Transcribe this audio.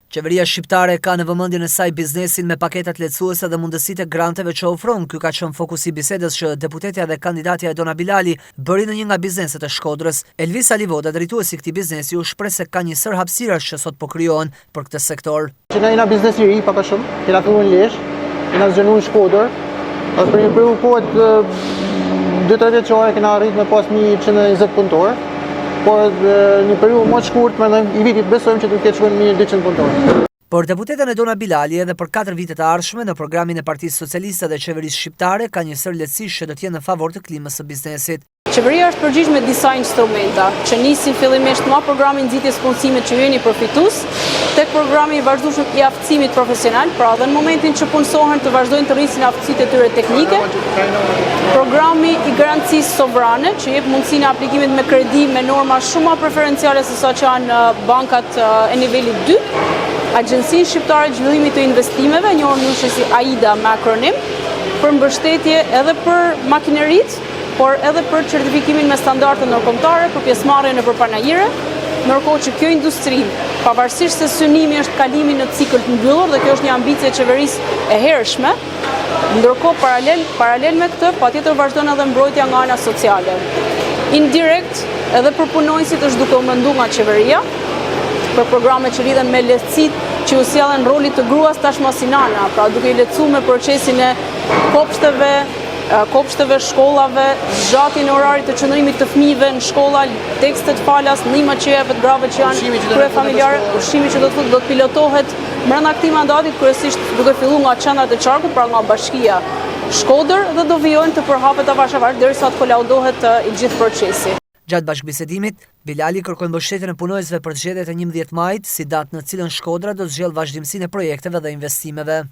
Qeveria shqiptare ka në vëmendjen e saj biznesin me paketat lehtësuese dhe mundësitë e granteve që ofron. Ky ka qenë fokusi i bisedës që deputetja dhe kandidatja Edona Bilali bëri në një nga bizneset e Shkodrës. Elvisa Livoda, drejtuesi i këtij biznesi, u shpreh se ka një sër hapësirash që sot po krijohen për këtë sektor. Që na jena biznes i ri pak a shumë, kena filluar në Lezhë, kena zgjenuar në Shkodër, edhe për një periudhë kohë 2-3 vjeçare kena arritur me pas 120 punëtorë. Por një periudhë më të shkurtër, i vitit besojmë që do të ketë shkuar 1200 punëtorë. Por deputeten Edona Bilali edhe për 4 vitet e ardhshme në programin e Partisë Socialiste dhe Qeverisë Shqiptare ka një sër lehtësish që do të jenë në favor të klimës së biznesit. Qeveria është përgjigjshme me disa instrumenta, që nisin fillimisht nga programi nxitjes punësimit që jeni përfitues, tek programi i vazhdueshëm i aftësimit profesional, pra dhe në momentin që punësohen të vazhdojnë të rrisin aftësitë e tyre teknike, programi i garancisë sovrane, që jep mundësinë e aplikimit me kredi me norma shumë më preferenciale se sa që janë bankat e nivelit 2, Agjencinë Shqiptare të Zhvillimit të Investimeve, njohur ndryshe si AIDA me akronim, për mbështetje edhe për makineritë, por edhe për certifikimin me standarde ndërkombëtare për pjesëmarrjen nëpër panajire, ndërkohë që kjo industri, pavarësisht se synimi është kalimi në cikël të mbyllur dhe kjo është një ambicie e qeverisë e hershme, ndërkohë paralel me këtë, patjetër vazhdon edhe mbrojtja nga ana sociale. Indirekt, edhe për punonjësit është duke u menduar nga qeveria për programe që lidhen me lehtësitë që u sjellën rolit të gruas tashmë si nana, pra duke i lehtësuar me procesin e kopshteve, shkollave, zgjatjen e orarit të qëndrimit të fëmijëve në shkolla, tekstet falas, ndihma që jepet grave që janë kryefamiljare, ushqimi që do të pilotohet brenda këtij mandatit, kryesisht duke filluar nga qendrat e qarkut, pra nga bashkia Shkodër, dhe do vijojnë të përhapet avash derisa të kolaudohet i gjithë procesi. Gjatë bashkëbisedimit, Bilali kërkoi mbështetjen e punonjësve për zgjedhjet e 11 majit, si datë në cilën Shkodra do të zgjellë vazhdimsinë e projekteve dhe investimeve.